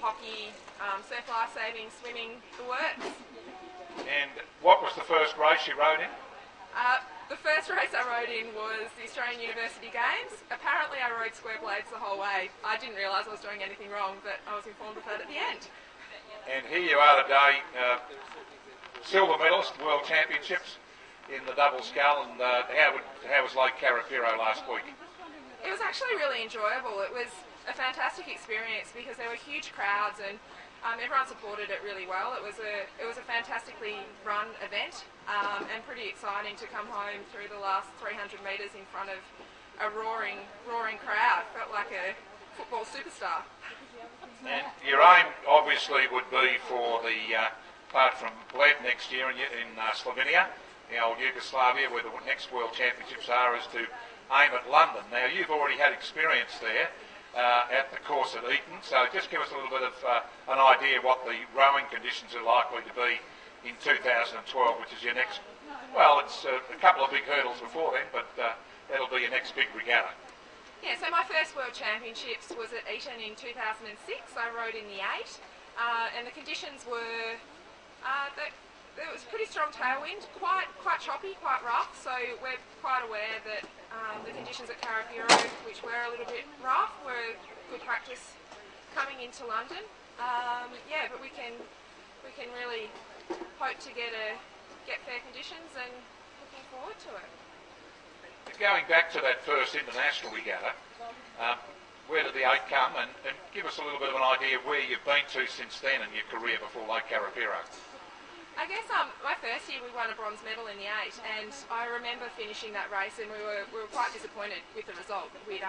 hockey, surf lifesaving, swimming, the works. And what was the first race you rode in? The first race I rode in was the Australian University Games. Apparently I rode square blades the whole way. I didn't realise I was doing anything wrong, but I was informed of that at the end. And here you are today, silver medalist, World Championships in the double scull. And how was Lake Karapiro last week? It was actually really enjoyable. It was a fantastic experience because there were huge crowds and everyone supported it really well. It was a fantastically run event and pretty exciting to come home through the last 300 metres in front of a roaring crowd. Felt like a football superstar. And your aim obviously would be for the, apart from Bled next year in Slovenia, the old Yugoslavia, where the next World Championships are, is to aim at London. Now you've already had experience there at the course at Eton, so just give us a little bit of an idea what the rowing conditions are likely to be in 2012, which is your next, well, it's a couple of big hurdles before then, but that'll be your next big regatta. Yeah, so my first World Championships was at Eton in 2006. I rode in the 8, and the conditions were, there was pretty strong tailwind, quite choppy, quite rough, so we're quite aware that the conditions at Karapiro, which were a little bit rough, were good practice coming into London. Yeah, but we can really hope to get fair conditions and looking forward to it. Going back to that first international regatta, where did the 8 come, and give us a little bit of an idea of where you've been to since then in your career before Lake Karapiro. I guess my first year we won a bronze medal in the 8, and I remember finishing that race and we were quite disappointed with the result. We'd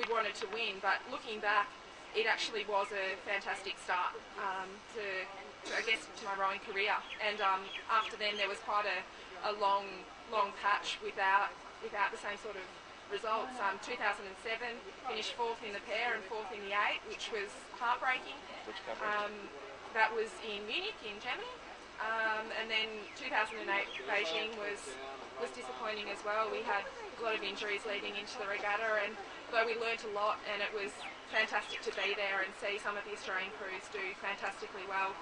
wanted to win, but looking back, it actually was a fantastic start to my rowing career. And after then, there was quite a long patch without the same sort of results. 2007 finished 4th in the pair and 4th in the 8, which was heartbreaking. Which country? That was in Munich in Germany. And then 2008 Beijing was disappointing as well. We had a lot of injuries leading into the regatta, and though we learnt a lot and it was fantastic to be there and see some of the Australian crews do fantastically well,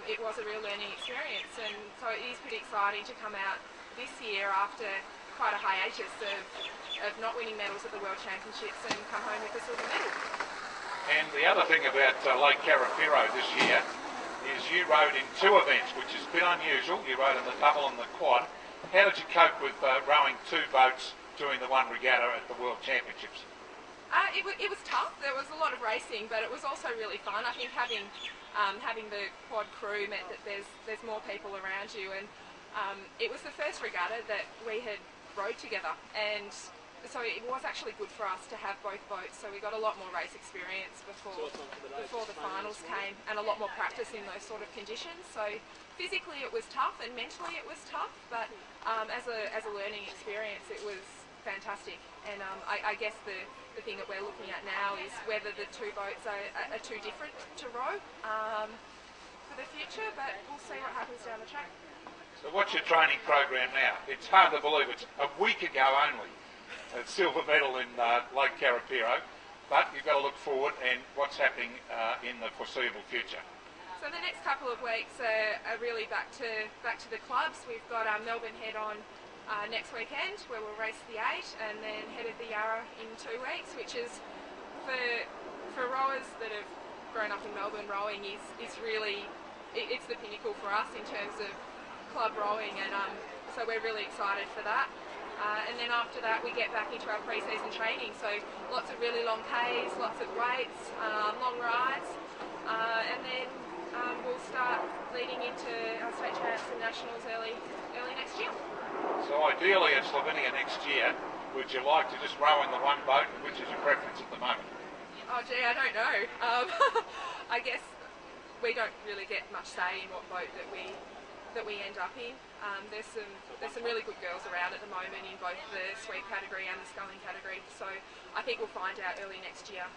it was a real learning experience, and so it is pretty exciting to come out this year after quite a hiatus of not winning medals at the World Championships and come home with a silver medal. And the other thing about Lake Karapiro this year is you rode in 2 events, which is a bit unusual. You rode in the double and the quad. How did you cope with rowing 2 boats doing the one regatta at the World Championships? It was tough. There was a lot of racing, but it was also really fun. I think having the quad crew meant that there's more people around you, and it was the first regatta that we had rowed together, and so it was actually good for us to have both boats, so we got a lot more race experience before the finals came, and a lot more practice in those sort of conditions. So physically it was tough and mentally it was tough, but as a learning experience it was fantastic. And I guess the thing that we're looking at now is whether the 2 boats are too different to row for the future, but we'll see what happens down the track. So what's your training program now? It's hard to believe it's a week ago only. A silver medal in Lake Karapiro, but you've got to look forward and what's happening in the foreseeable future. So the next couple of weeks are really back to the clubs. We've got Melbourne Head on next weekend, where we'll race the 8, and then Head of the Yarra in 2 weeks, which is for rowers that have grown up in Melbourne, rowing is really, it's the pinnacle for us in terms of club rowing, and so we're really excited for that. And then after that we get back into our pre-season training, so lots of really long Ks, lots of weights, long rides, and then we'll start leading into our state champs and nationals early next year. So ideally at Slovenia next year, would you like to just row in the one boat, which is your preference at the moment? Oh gee, I don't know. I guess we don't really get much say in what boat that we end up in. There's some really good girls around at the moment in both the sweep category and the sculling category, so I think we'll find out early next year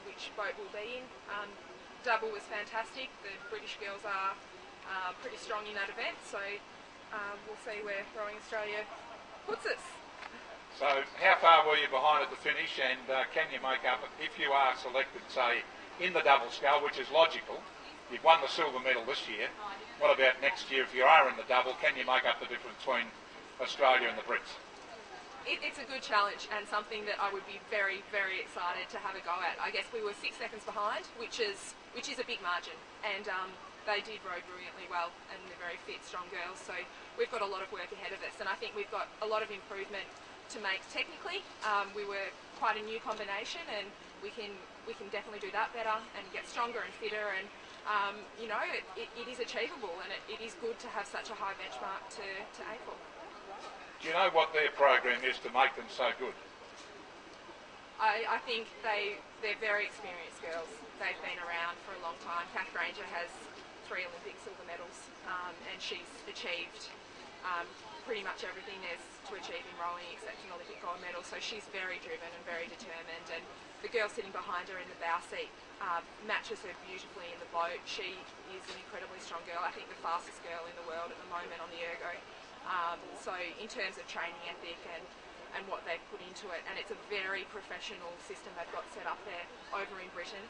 which boat we'll be in. Double was fantastic. The British girls are pretty strong in that event, so we'll see where Rowing Australia puts us. So how far were you behind at the finish, and can you make up, if you are selected, say, in the double scull, which is logical. You've won the silver medal this year. What about next year? If you are in the double, can you make up the difference between Australia and the Brits? It's a good challenge and something that I would be very, very excited to have a go at. I guess we were 6 seconds behind, which is a big margin, and they did row brilliantly well, and they're very fit, strong girls. So we've got a lot of work ahead of us, and I think we've got a lot of improvement to make technically. We were quite a new combination, and we can definitely do that better and get stronger and fitter. And you know, it is achievable, and it is good to have such a high benchmark to aim for. Do you know what their program is to make them so good? I think they're very experienced girls. They've been around for a long time. Kath Granger has 3 Olympic silver medals, and she's achieved pretty much everything there's to achieve in rowing except an Olympic gold medal. So she's very driven and very determined. And the girl sitting behind her in the bow seat matches her beautifully in the boat. She is an incredibly strong girl. I think the fastest girl in the world at the moment on the ergo. So in terms of training ethic and what they've put into it, and it's a very professional system they've got set up there over in Britain.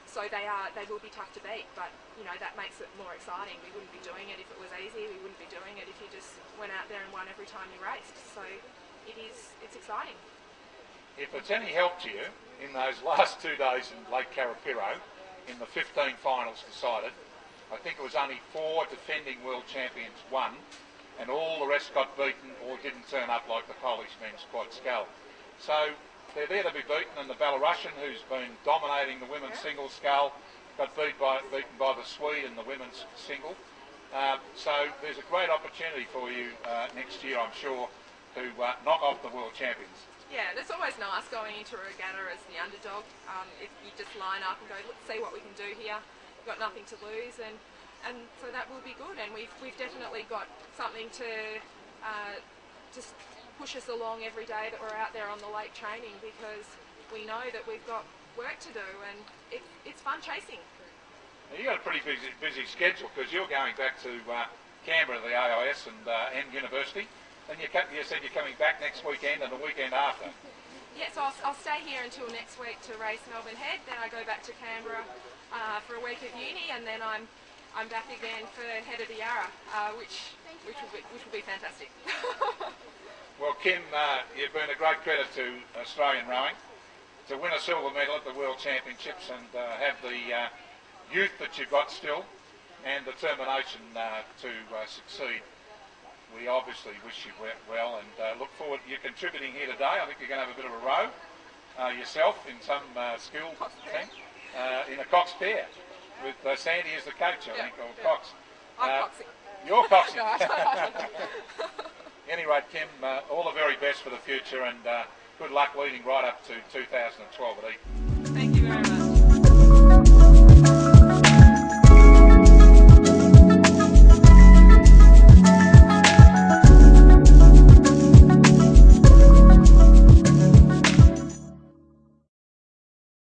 So they will be tough to beat, but you know, that makes it more exciting. We wouldn't be doing it if it was easy. We wouldn't be doing it if you just went out there and won every time you raced. So it's exciting. If it's any help to you, in those last 2 days in Lake Karapiro, in the 15 finals decided, I think it was only 4 defending world champions won, and all the rest got beaten or didn't turn up, like the Polish men's quad scull. So they're there to be beaten, and the Belarusian, who's been dominating the women's single scull, got beaten by the Swede in the women's single. So there's a great opportunity for you next year, I'm sure, to knock off the world champions. Yeah, that's always nice going into a regatta as the underdog. If you just line up and go, let's see what we can do here. We've got nothing to lose, and so that will be good. And we've definitely got something to just push us along every day that we're out there on the lake training, because we know that we've got work to do, and it's fun chasing. Now, you've got a pretty busy schedule, because you're going back to Canberra, the AIS and university. And you said you're coming back next weekend and the weekend after. Yeah, so I'll stay here until next week to race Melbourne Head. Then I go back to Canberra for a week of uni, and then I'm back again for Head of the Yarra, which will be fantastic. Well, Kim, you've been a great credit to Australian rowing. To win a silver medal at the World Championships and have the youth that you've got still and determination to succeed. We obviously wish you well, and look forward to you contributing here today. I think you're going to have a bit of a row yourself in some skill thing, in a cox pair with Sandy as the coach, I think, or cox. I'm coxing. You're coxing. No, Anyway, Kim, all the very best for the future, and good luck leading right up to 2012 at Eton.